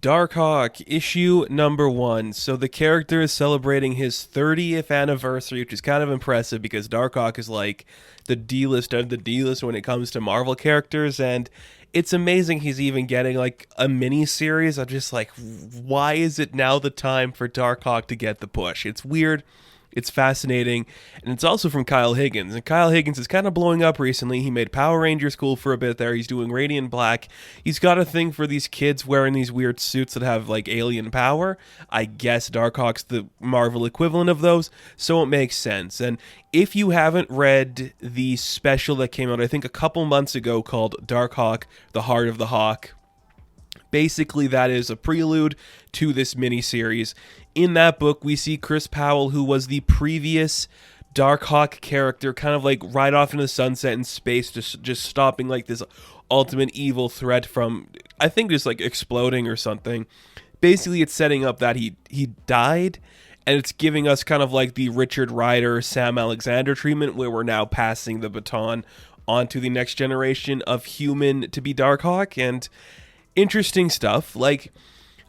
Darkhawk, issue number 1. So the character is celebrating his 30th anniversary, which is kind of impressive because Darkhawk is like the D-list of the D-list when it comes to Marvel characters, and it's amazing he's even getting like a mini series. I'm just like, why is it now the time for Darkhawk to get the push? It's weird. It's fascinating, and it's also from Kyle Higgins. And Kyle Higgins is kind of blowing up recently. He made Power Rangers cool for a bit there. He's doing Radiant Black. He's got a thing for these kids wearing these weird suits that have like alien power. I guess Darkhawk's the Marvel equivalent of those, so it makes sense. And if you haven't read the special that came out, I think a couple months ago, called Darkhawk, The Heart of the Hawk, basically that is a prelude to this miniseries. In that book, we see Chris Powell, who was the previous Darkhawk character, kind of like right off into the sunset in space, just stopping like this ultimate evil threat from, I think, just like exploding or something. Basically, it's setting up that he died, and it's giving us kind of like the Richard Rider, Sam Alexander treatment, where we're now passing the baton onto the next generation of human to be Darkhawk. And interesting stuff. Like,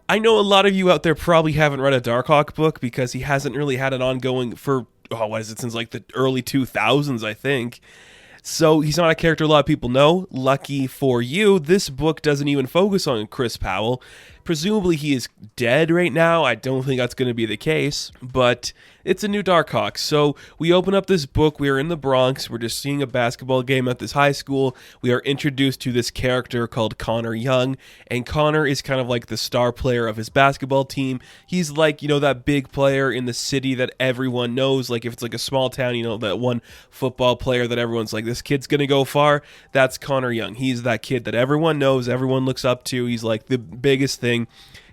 I know a lot of you out there probably haven't read a Darkhawk book because he hasn't really had an ongoing for, what is it, since like the early 2000s, I think. So he's not a character a lot of people know. Lucky for you, this book doesn't even focus on Chris Powell. Presumably he is dead right now. I don't think that's going to be the case, but it's a new Darkhawk. So we open up this book. We are in the Bronx. We're just seeing a basketball game at this high school. We are introduced to this character called Connor Young, and Connor is kind of like the star player of his basketball team. He's like, that big player in the city that everyone knows. Like if it's like a small town, that one football player that everyone's like, this kid's going to go far. That's Connor Young. He's that kid that everyone knows, everyone looks up to. He's like the biggest thing.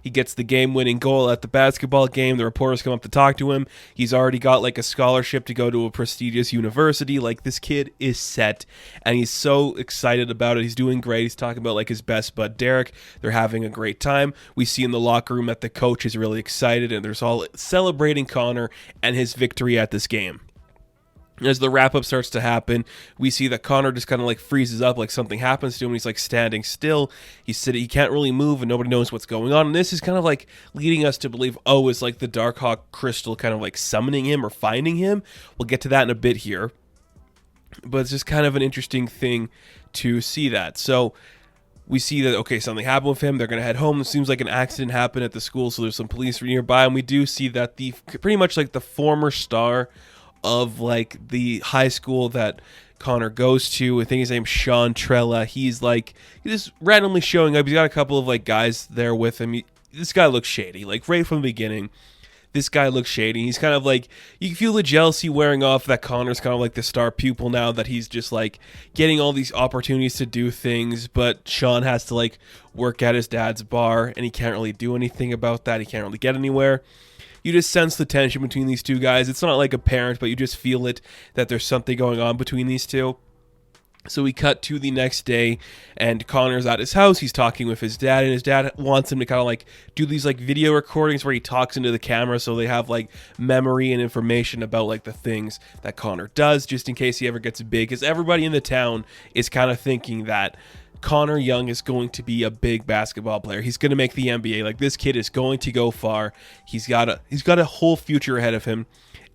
He gets the game-winning goal at the basketball game. The reporters come up to talk to him. He's already got like a scholarship to go to a prestigious university. Like, this kid is set, and he's so excited about it. He's doing great. He's talking about like his best bud Derek. They're having a great time. We see in the locker room that the coach is really excited, and there's all celebrating Connor and his victory at this game. As the wrap-up starts to happen, we see that Connor just kind of like freezes up, like something happens to him. He's like standing still. He's sitting, he can't really move, and nobody knows what's going on. And this is kind of like leading us to believe, it's like the Darkhawk crystal kind of like summoning him or finding him. We'll get to that in a bit here. But it's just kind of an interesting thing to see that. So we see that, okay, something happened with him. They're going to head home. It seems like an accident happened at the school, so there's some police nearby. And we do see that the pretty much like the former star of like the high school that Connor goes to, I think his name's Sean Trella. He's just randomly showing up. He's got a couple of like guys there with him. This guy looks shady, like right from the beginning. This guy looks shady. He's kind of like, you feel the jealousy wearing off that Connor's kind of like the star pupil now, that he's just like getting all these opportunities to do things, but Sean has to like work at his dad's bar, and he can't really do anything about that. He can't really get anywhere. You just sense the tension between these two guys. It's not like apparent, but you just feel it, that there's something going on between these two. So we cut to the next day, and Connor's at his house. He's talking with his dad, and his dad wants him to kind of like do these like video recordings where he talks into the camera, so they have like memory and information about like the things that Connor does, just in case he ever gets big. Because everybody in the town is kind of thinking that Connor Young is going to be a big basketball player. He's going to make the NBA. Like, this kid is going to go far. He's got a whole future ahead of him.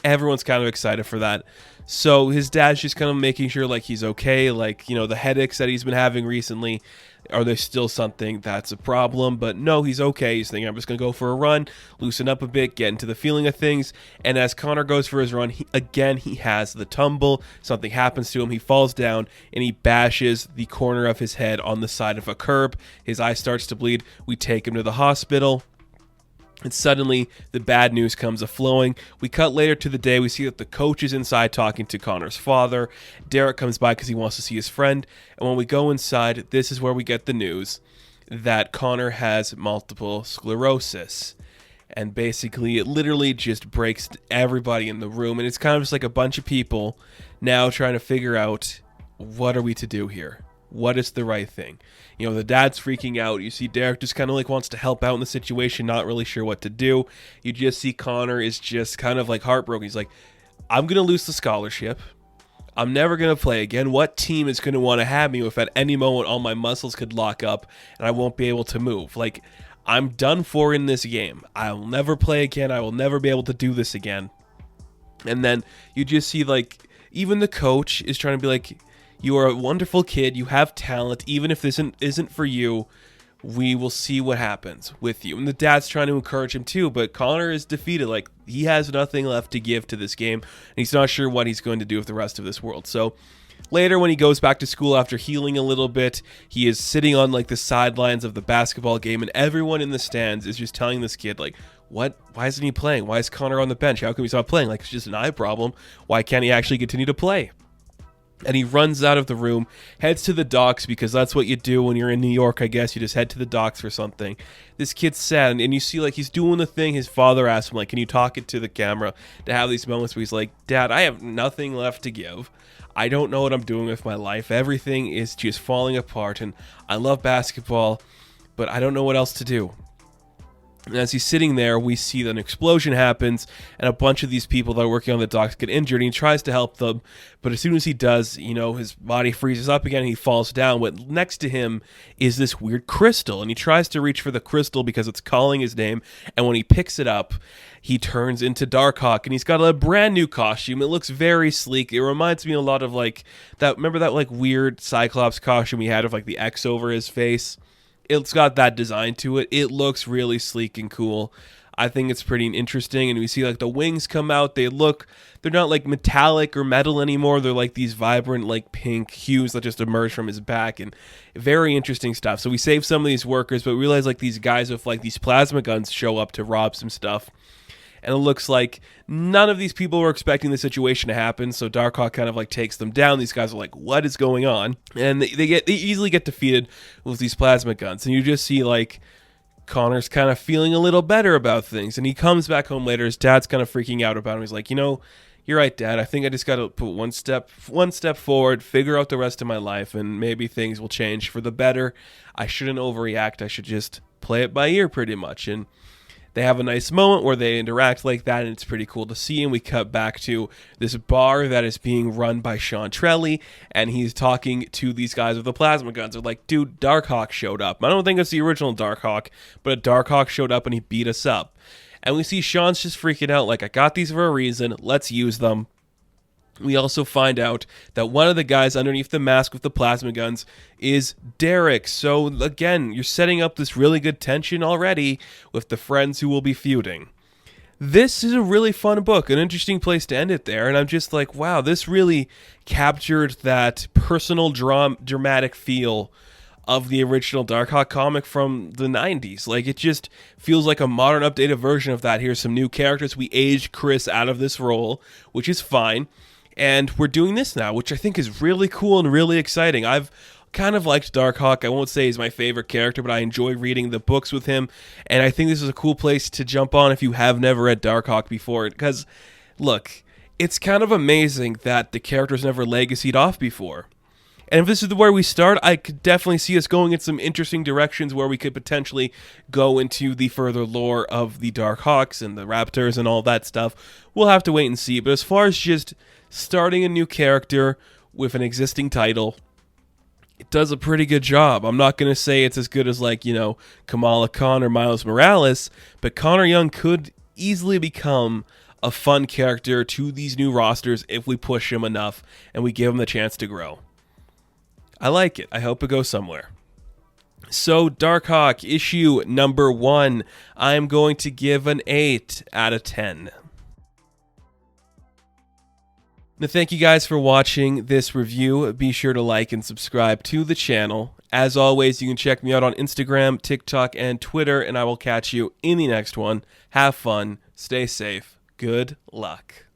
Everyone's kind of excited for that. So his dad's just kind of making sure like he's okay. Like, the headaches that he's been having recently, are there still something that's a problem? But no, he's okay. He's thinking, I'm just going to go for a run, loosen up a bit, get into the feeling of things. And as Connor goes for his run, he has the tumble. Something happens to him. He falls down, and he bashes the corner of his head on the side of a curb. His eye starts to bleed. We take him to the hospital. And suddenly, the bad news comes a-flowing. We cut later to the day. We see that the coach is inside talking to Connor's father. Derek comes by because he wants to see his friend. And when we go inside, this is where we get the news that Connor has multiple sclerosis. And basically, it literally just breaks everybody in the room. And it's kind of just like a bunch of people now trying to figure out, what are we to do here? What is the right thing? The dad's freaking out. You see Derek just kind of like wants to help out in the situation, not really sure what to do. You just see Connor is just kind of like heartbroken. He's like, I'm going to lose the scholarship. I'm never going to play again. What team is going to want to have me if at any moment all my muscles could lock up and I won't be able to move? Like, I'm done for in this game. I will never play again. I will never be able to do this again. And then you just see, like, even the coach is trying to be like, you are a wonderful kid. You have talent. Even if this isn't for you, we will see what happens with you. And the dad's trying to encourage him too, but Connor is defeated. Like, he has nothing left to give to this game, and he's not sure what he's going to do with the rest of this world. So later, when he goes back to school after healing a little bit, he is sitting on, like, the sidelines of the basketball game, and everyone in the stands is just telling this kid, like, what? Why isn't he playing? Why is Connor on the bench? How come he's not playing? Like, it's just an eye problem. Why can't he actually continue to play? And he runs out of the room, heads to the docks, because that's what you do when you're in New York, I guess. You just head to the docks for something. This kid's sad, and you see, like, he's doing the thing his father asked him, like, can you talk it to the camera, to have these moments where he's like, Dad, I have nothing left to give. I don't know what I'm doing with my life. Everything is just falling apart, and I love basketball, but I don't know what else to do. And as he's sitting there, we see that an explosion happens, and a bunch of these people that are working on the docks get injured, and he tries to help them, but as soon as he does, you know, his body freezes up again, and he falls down. What next to him is this weird crystal, and he tries to reach for the crystal because it's calling his name, and when he picks it up, he turns into Darkhawk, and he's got a brand new costume. It looks very sleek. It reminds me a lot of, like, that, remember that, like, weird Cyclops costume he had with, like, the X over his face? It's got that design to it. It looks really sleek and cool. I think it's pretty interesting. And we see, like, the wings come out. They're not like metallic or metal anymore. They're like these vibrant, like, pink hues that just emerge from his back, and very interesting stuff. So we save some of these workers, but we realize, like, these guys with, like, these plasma guns show up to rob some stuff. And it looks like none of these people were expecting the situation to happen, so Darkhawk kind of, like, takes them down. These guys are like, what is going on? And they easily get defeated with these plasma guns. And you just see, like, Connor's kind of feeling a little better about things. And he comes back home later. His dad's kind of freaking out about him. He's like, you know, you're right, Dad. I think I just got to put one step forward, figure out the rest of my life, and maybe things will change for the better. I shouldn't overreact. I should just play it by ear pretty much. And they have a nice moment where they interact like that, and it's pretty cool to see. And we cut back to this bar that is being run by Sean Trelly, and he's talking to these guys with the plasma guns. They're like, dude, Darkhawk showed up. I don't think it's the original Darkhawk, but a Darkhawk showed up and he beat us up. And we see Sean's just freaking out, like, I got these for a reason. Let's use them. We also find out that one of the guys underneath the mask with the plasma guns is Derek. So, again, you're setting up this really good tension already with the friends who will be feuding. This is a really fun book, an interesting place to end it there, and I'm just like, wow, this really captured that personal dramatic feel of the original Darkhawk comic from the 90s. Like, it just feels like a modern, updated version of that. Here's some new characters. We aged Chris out of this role, which is fine. And we're doing this now, which I think is really cool and really exciting. I've kind of liked Darkhawk. I won't say he's my favorite character, but I enjoy reading the books with him. And I think this is a cool place to jump on if you have never read Darkhawk before. Because, look, it's kind of amazing that the character's never legacied off before. And if this is where we start, I could definitely see us going in some interesting directions where we could potentially go into the further lore of the Darkhawks and the Raptors and all that stuff. We'll have to wait and see. But as far as just starting a new character with an existing title, it does a pretty good job. I'm not going to say it's as good as, like, you know, Kamala Khan or Miles Morales, but Connor Young could easily become a fun character to these new rosters if we push him enough and we give him the chance to grow. I like it. I hope it goes somewhere. So, Darkhawk, issue number 1, I'm going to give an 8 out of 10. Now, thank you guys for watching this review. Be sure to like and subscribe to the channel. As always, you can check me out on Instagram, TikTok, and Twitter, and I will catch you in the next one. Have fun. Stay safe. Good luck.